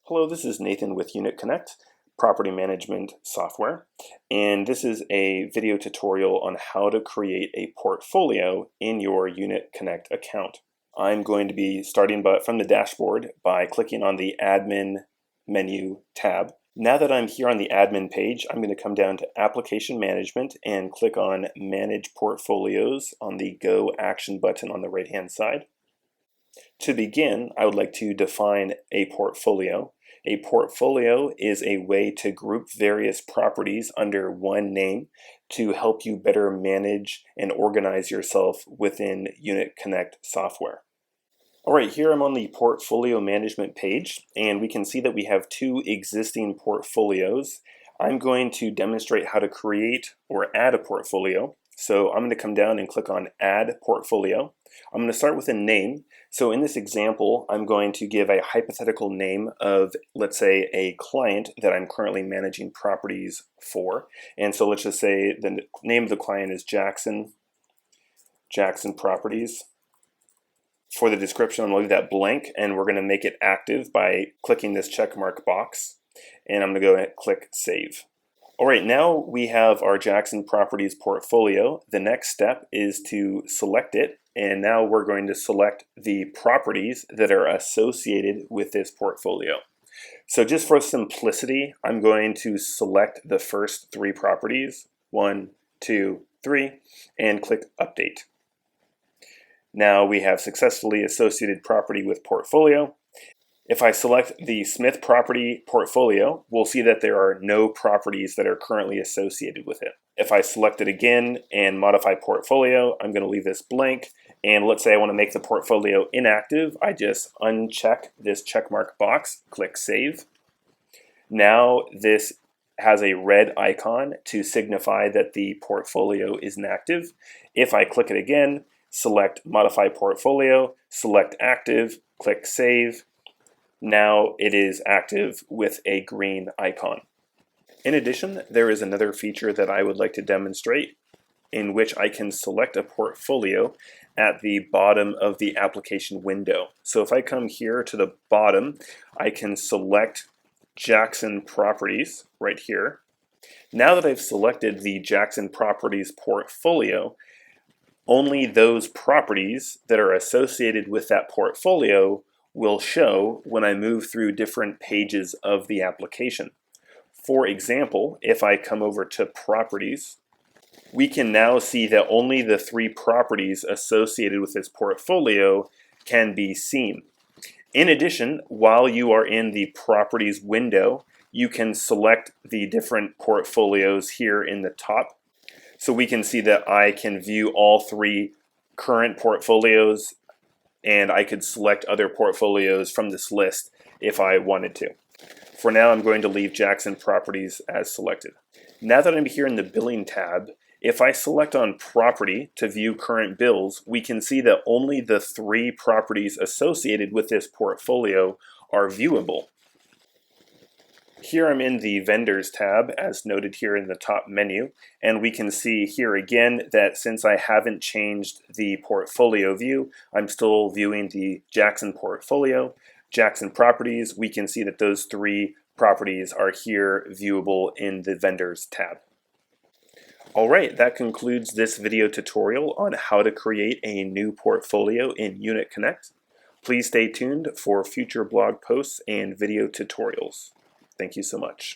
Hello, this is Nathan with UnitConnect, property management software, and this is a video tutorial on how to create a portfolio in your UnitConnect account. I'm going to be starting from the dashboard by clicking on the Admin menu tab. Now that I'm here on the admin page, I'm going to come down to Application Management and click on Manage Portfolios on the Go Action button on the right-hand side. To begin, I would like to define a portfolio. A portfolio is a way to group various properties under one name to help you better manage and organize yourself within UnitConnect software. All right, here I'm on the portfolio management page, and we can see that we have two existing portfolios. I'm going to demonstrate how to create or add a portfolio. So I'm going to come down and click on Add Portfolio. I'm going to start with a name. So in this example, I'm going to give a hypothetical name of, let's say, a client that I'm currently managing properties for. And so let's just say the name of the client is Jackson Properties. For the description, I'm going to leave that blank, and we're going to make it active by clicking this check mark box. And I'm going to go and click Save. All right, now we have our Jackson Properties portfolio. The next step is to select it, and now we're going to select the properties that are associated with this portfolio. So just for simplicity, I'm going to select the first three properties, 1, 2, 3, and click Update. Now we have successfully associated property with portfolio. If I select the Smith property portfolio, we'll see that there are no properties that are currently associated with it. If I select it again and modify portfolio, I'm going to leave this blank. And let's say I want to make the portfolio inactive. I just uncheck this checkmark box, click Save. Now this has a red icon to signify that the portfolio is inactive. If I click it again, select Modify Portfolio, select Active, click Save. Now it is active with a green icon. In addition, there is another feature that I would like to demonstrate in which I can select a portfolio at the bottom of the application window. So if I come here to the bottom, I can select Jackson Properties right here. Now that I've selected the Jackson Properties portfolio, only those properties that are associated with that portfolio will show when I move through different pages of the application. For example, if I come over to Properties, we can now see that only the three properties associated with this portfolio can be seen. In addition, while you are in the Properties window, you can select the different portfolios here in the top. So we can see that I can view all three current portfolios, and I could select other portfolios from this list if I wanted to. For now, I'm going to leave Jackson Properties as selected. Now that I'm here in the Billing tab, if I select on Property to view current bills, we can see that only the three properties associated with this portfolio are viewable. Here I'm in the Vendors tab, as noted here in the top menu, and we can see here again that since I haven't changed the portfolio view, I'm still viewing the Jackson portfolio. Jackson Properties, we can see that those three properties are here viewable in the Vendors tab. All right, that concludes this video tutorial on how to create a new portfolio in UnitConnect. Please stay tuned for future blog posts and video tutorials. Thank you so much.